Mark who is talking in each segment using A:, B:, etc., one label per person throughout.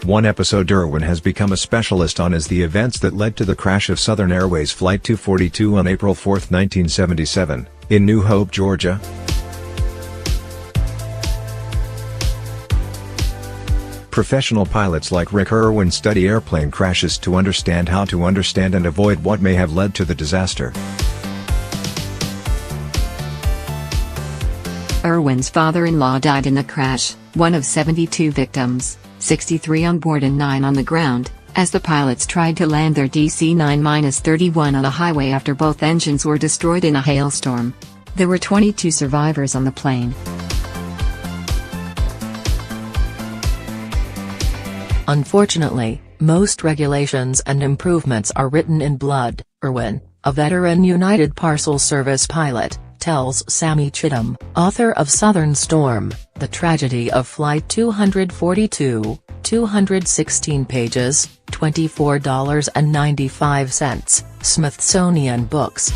A: One episode Derwin has become a specialist on is the events that led to the crash of Southern Airways Flight 242 on April 4, 1977, in New Hope, Georgia. Professional pilots like Rick Irwin study airplane crashes to understand how to understand and avoid what may have led to the disaster.
B: Irwin's father-in-law died in the crash, one of 72 victims, 63 on board and 9 on the ground, as the pilots tried to land their DC-9-31 on a highway after both engines were destroyed in a hailstorm. There were 22 survivors on the plane.
C: Unfortunately, most regulations and improvements are written in blood. Irwin, a veteran United Parcel Service pilot, tells Sammy Chittum, author of Southern Storm, The Tragedy of Flight 242, 216 pages, $24.95, Smithsonian Books.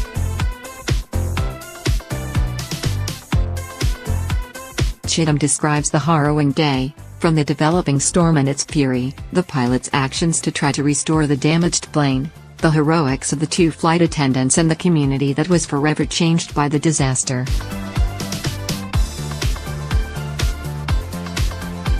B: Chittum describes the harrowing day, from the developing storm and its fury, the pilot's actions to try to restore the damaged plane, the heroics of the 2 flight attendants and the community that was forever changed by the disaster.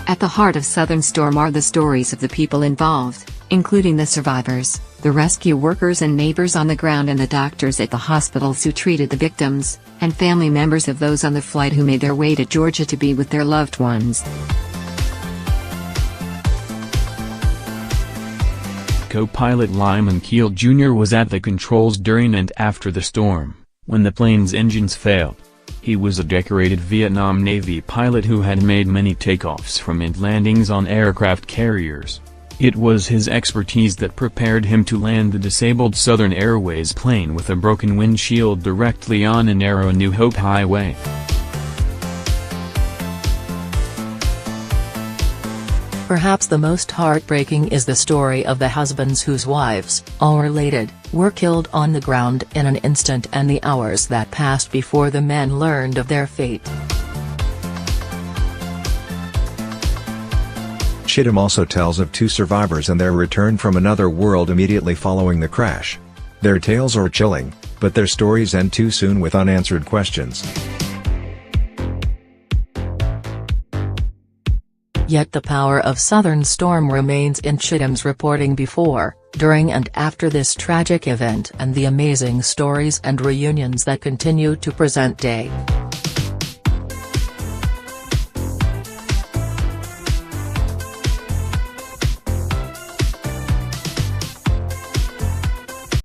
B: At the heart of Southern Storm are the stories of the people involved, including the survivors, the rescue workers and neighbors on the ground and the doctors at the hospitals who treated the victims, and family members of those on the flight who made their way to Georgia to be with their loved ones.
D: Co-pilot Lyman Keel Jr. was at the controls during and after the storm, when the plane's engines failed. He was a decorated Vietnam Navy pilot who had made many takeoffs from and landings on aircraft carriers. It was his expertise that prepared him to land the disabled Southern Airways plane with a broken windshield directly on a narrow New Hope highway.
C: Perhaps the most heartbreaking is the story of the husbands whose wives, all related, were killed on the ground in an instant, and the hours that passed before the men learned of their fate.
A: Chittum also tells of 2 survivors and their return from another world immediately following the crash. Their tales are chilling, but their stories end too soon with unanswered questions.
C: Yet the power of Southern Storm remains in Chittum's reporting before, during and after this tragic event, and the amazing stories and reunions that continue to present day.